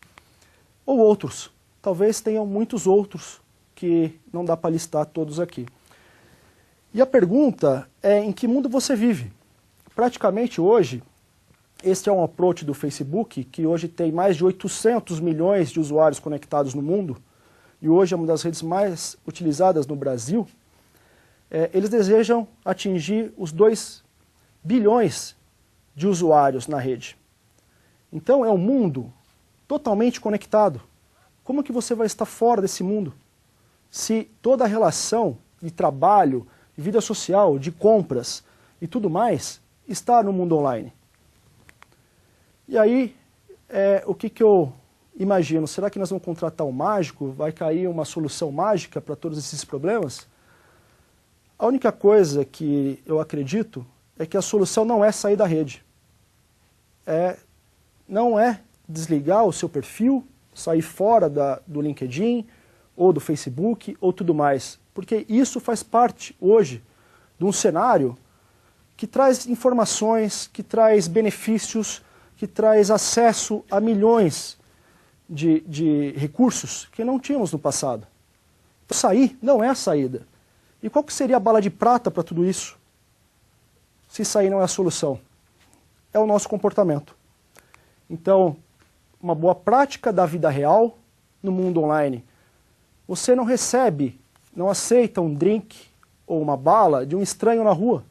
ou outros. Talvez tenham muitos outros que não dá para listar todos aqui. E a pergunta é: em que mundo você vive? Praticamente hoje, este é um approach do Facebook, que hoje tem mais de 800 milhões de usuários conectados no mundo, e hoje é uma das redes mais utilizadas no Brasil. Eles desejam atingir os 2 bilhões de usuários na rede. Então é um mundo totalmente conectado. Como que você vai estar fora desse mundo? Se toda a relação de trabalho, de vida social, de compras e tudo mais está no mundo online. E aí, o que eu imagino? Será que nós vamos contratar um mágico? Vai cair uma solução mágica para todos esses problemas? A única coisa que eu acredito é que a solução não é sair da rede. Não é desligar o seu perfil, sair fora do LinkedIn, ou do Facebook, ou tudo mais. Porque isso faz parte, hoje, de um cenário que traz informações, que traz benefícios, que traz acesso a milhões de recursos que não tínhamos no passado. Sair não é a saída. E qual que seria a bala de prata para tudo isso? Se sair não é a solução. É o nosso comportamento. Então, uma boa prática da vida real no mundo online. Você não recebe, não aceita um drink ou uma bala de um estranho na rua.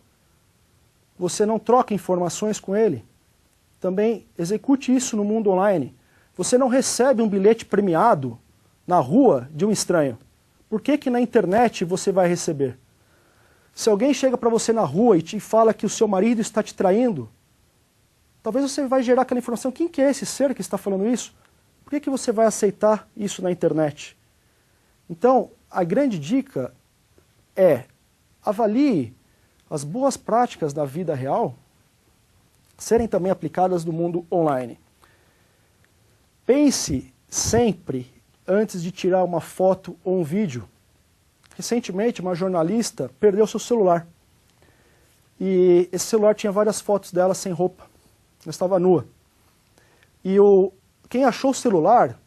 Você não troca informações com ele. Também execute isso no mundo online. Você não recebe um bilhete premiado na rua de um estranho. Por que na internet você vai receber? Se alguém chega para você na rua e te fala que o seu marido está te traindo, talvez você vai gerar aquela informação: quem que é esse ser que está falando isso? Por que você vai aceitar isso na internet? Então, a grande dica é: avalie as boas práticas da vida real serem também aplicadas no mundo online. Pense sempre antes de tirar uma foto ou um vídeo. Recentemente, uma jornalista perdeu seu celular. E esse celular tinha várias fotos dela sem roupa. Ela estava nua. E quem achou o celular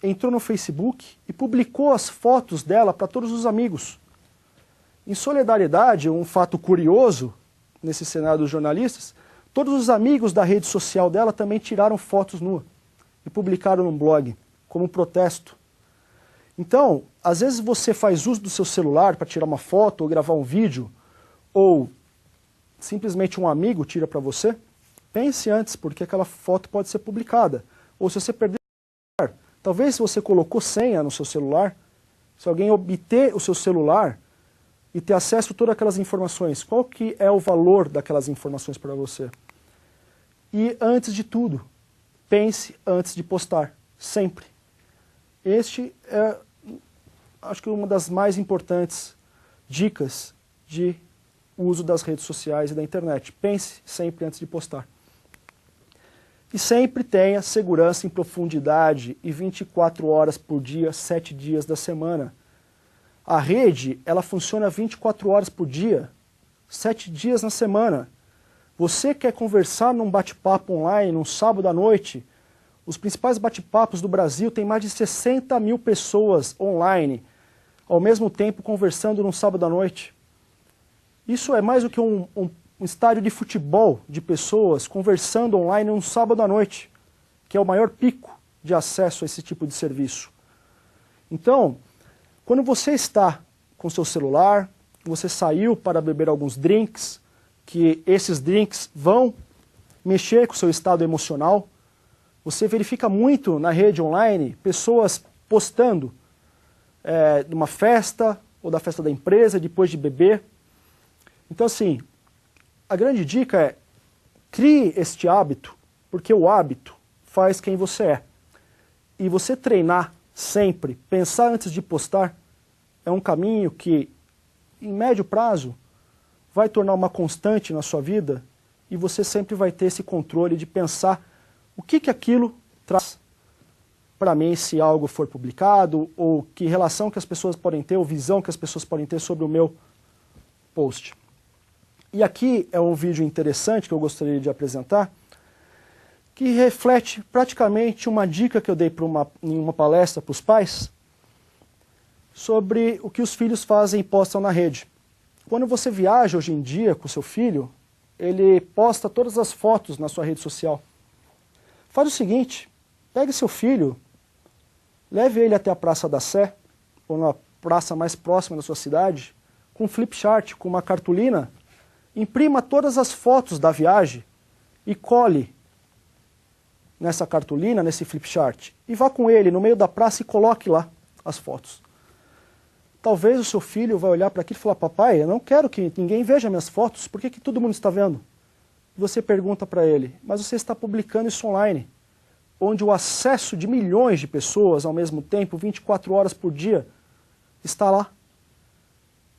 entrou no Facebook e publicou as fotos dela para todos os amigos. Em solidariedade, um fato curioso, nesse cenário dos jornalistas, todos os amigos da rede social dela também tiraram fotos nuas e publicaram no blog, como um protesto. Então, às vezes você faz uso do seu celular para tirar uma foto ou gravar um vídeo, ou simplesmente um amigo tira para você, pense antes, porque aquela foto pode ser publicada. Ou se você perder o celular, talvez se você colocou senha no seu celular, se alguém obter o seu celular e ter acesso a todas aquelas informações, qual que é o valor daquelas informações para você? E antes de tudo, pense antes de postar, sempre. Este é, acho que uma das mais importantes dicas de uso das redes sociais e da internet. Pense sempre antes de postar. E sempre tenha segurança em profundidade e 24 horas por dia, 7 dias da semana. A rede, ela funciona 24 horas por dia, 7 dias na semana. Você quer conversar num bate-papo online, num sábado à noite? Os principais bate-papos do Brasil têm mais de 60 mil pessoas online, ao mesmo tempo conversando num sábado à noite. Isso é mais do que um estádio de futebol de pessoas conversando online num sábado à noite, que é o maior pico de acesso a esse tipo de serviço. Então, quando você está com seu celular, você saiu para beber alguns drinks, que esses drinks vão mexer com o seu estado emocional, você verifica muito na rede online pessoas postando de uma festa ou da festa da empresa depois de beber. Então, assim, a grande dica é crie este hábito, porque o hábito faz quem você é. E você treinar sempre, pensar antes de postar, é um caminho que, em médio prazo, vai tornar uma constante na sua vida e você sempre vai ter esse controle de pensar o que aquilo traz para mim se algo for publicado, ou que relação que as pessoas podem ter, ou visão que as pessoas podem ter sobre o meu post. E aqui é um vídeo interessante que eu gostaria de apresentar, que reflete praticamente uma dica que eu dei em uma palestra para os pais, sobre o que os filhos fazem e postam na rede. Quando você viaja hoje em dia com seu filho, ele posta todas as fotos na sua rede social. Faz o seguinte, pegue seu filho, leve ele até a Praça da Sé, ou na praça mais próxima da sua cidade, com um flip chart, com uma cartolina, imprima todas as fotos da viagem e cole nessa cartolina, nesse flip chart, e vá com ele no meio da praça e coloque lá as fotos. Talvez o seu filho vai olhar para aquilo e falar, papai, eu não quero que ninguém veja minhas fotos, por que todo mundo está vendo? E você pergunta para ele, mas você está publicando isso online, onde o acesso de milhões de pessoas ao mesmo tempo, 24 horas por dia, está lá.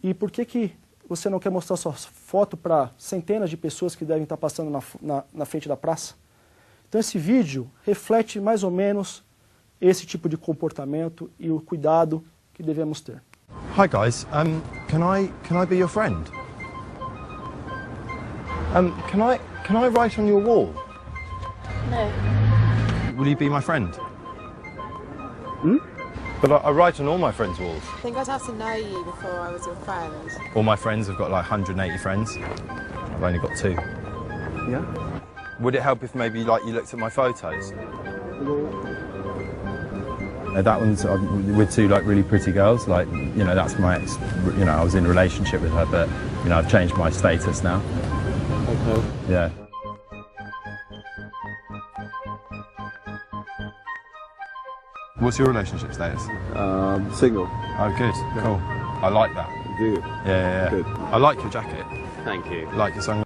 E por que você não quer mostrar sua foto para centenas de pessoas que devem estar passando na frente da praça? Então esse vídeo reflete mais ou menos esse tipo de comportamento e o cuidado que devemos ter. Hi guys, can I be your friend? Can I write on your wall? No. Will you be my friend? But I write on all my friends' walls. I think I'd have to know you before I was your friend. All my friends have got like 180 friends. I've only got 2. Yeah? Would it help if maybe like you looked at my photos? That one's with 2 like really pretty girls. Like, you know, that's my ex. You know, I was in a relationship with her, but you know, I've changed my status now. Okay. Yeah. What's your relationship status? Single. Oh, good. Cool. I like that. Do you? Yeah. Good. I like your jacket. Thank you. Like your song.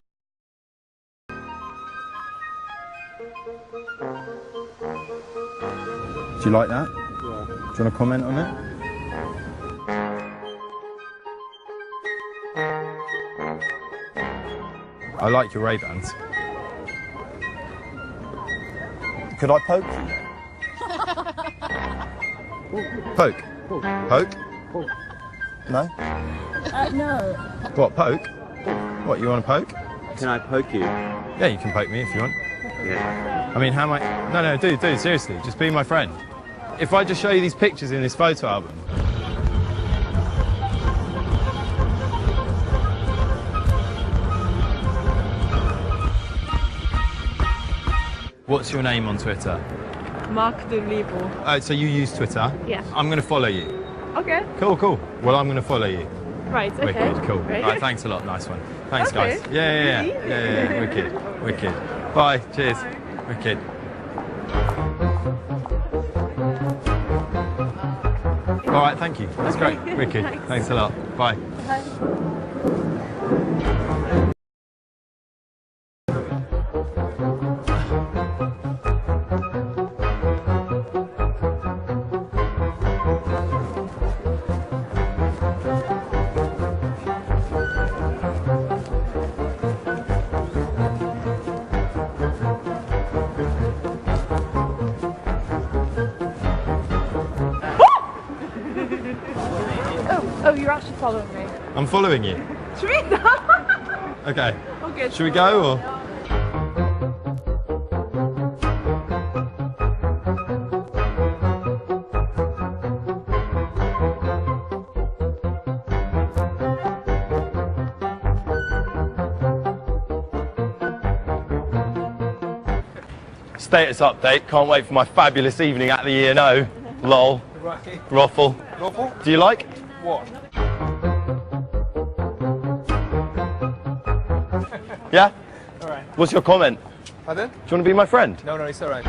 Do you like that? Yeah. Do you want to comment on it? I like your Ray-Bans. Could I poke you? Poke? Poke? No? No. What, poke? What, you want to poke? Can I poke you? Yeah, you can poke me if you want. Yeah. I mean, how am I... No, dude, seriously, just be my friend. If I just show you these pictures in this photo album... What's your name on Twitter? Mark de Liebel. So you use Twitter? Yeah. I'm going to follow you. Okay. Cool. Well, I'm going to follow you. Right, okay. Wicked, cool. Right. All right, thanks a lot, nice one. Thanks, Okay. guys. Yeah. Wicked. Bye, cheers. Wicked. All right, thank you. That's great. Wicked. Thanks a lot. Bye. Oh, you're actually following me. I'm following you. Should we? Okay. Okay. Should we go or? Status update. Can't wait for my fabulous evening at the E&O. Lol. Ruffle. Do you like? What? Yeah? Alright. What's your comment? Pardon? Do you want to be my friend? No, it's alright.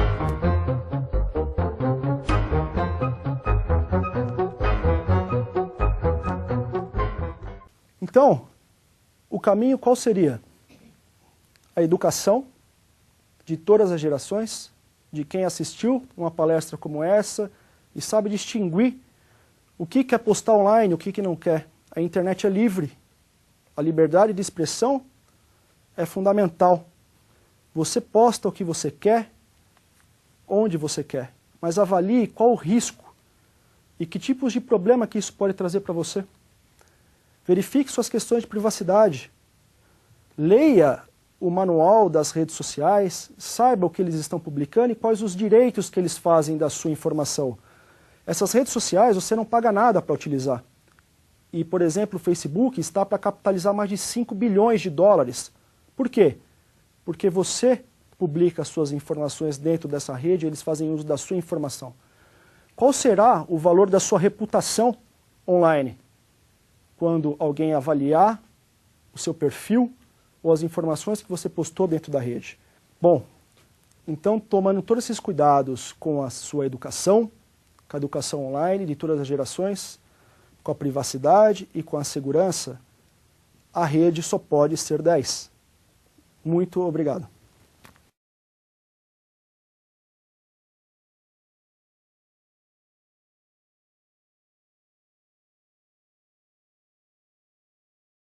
Então, o caminho qual seria? A educação de todas as gerações, de quem assistiu uma palestra como essa e sabe distinguir o que quer postar online, o que não quer. A internet é livre. A liberdade de expressão é fundamental. Você posta o que você quer, onde você quer, mas avalie qual o risco e que tipos de problema que isso pode trazer para você. Verifique suas questões de privacidade. Leia o manual das redes sociais, saiba o que eles estão publicando e quais os direitos que eles fazem da sua informação. Essas redes sociais você não paga nada para utilizar. E, por exemplo, o Facebook está para capitalizar mais de 5 bilhões de dólares. Por quê? Porque você publica suas informações dentro dessa rede, eles fazem uso da sua informação. Qual será o valor da sua reputação online? Quando alguém avaliar o seu perfil ou as informações que você postou dentro da rede. Bom, então tomando todos esses cuidados com a sua educação, com a educação online de todas as gerações, com a privacidade e com a segurança, a rede só pode ser 10. Muito obrigado.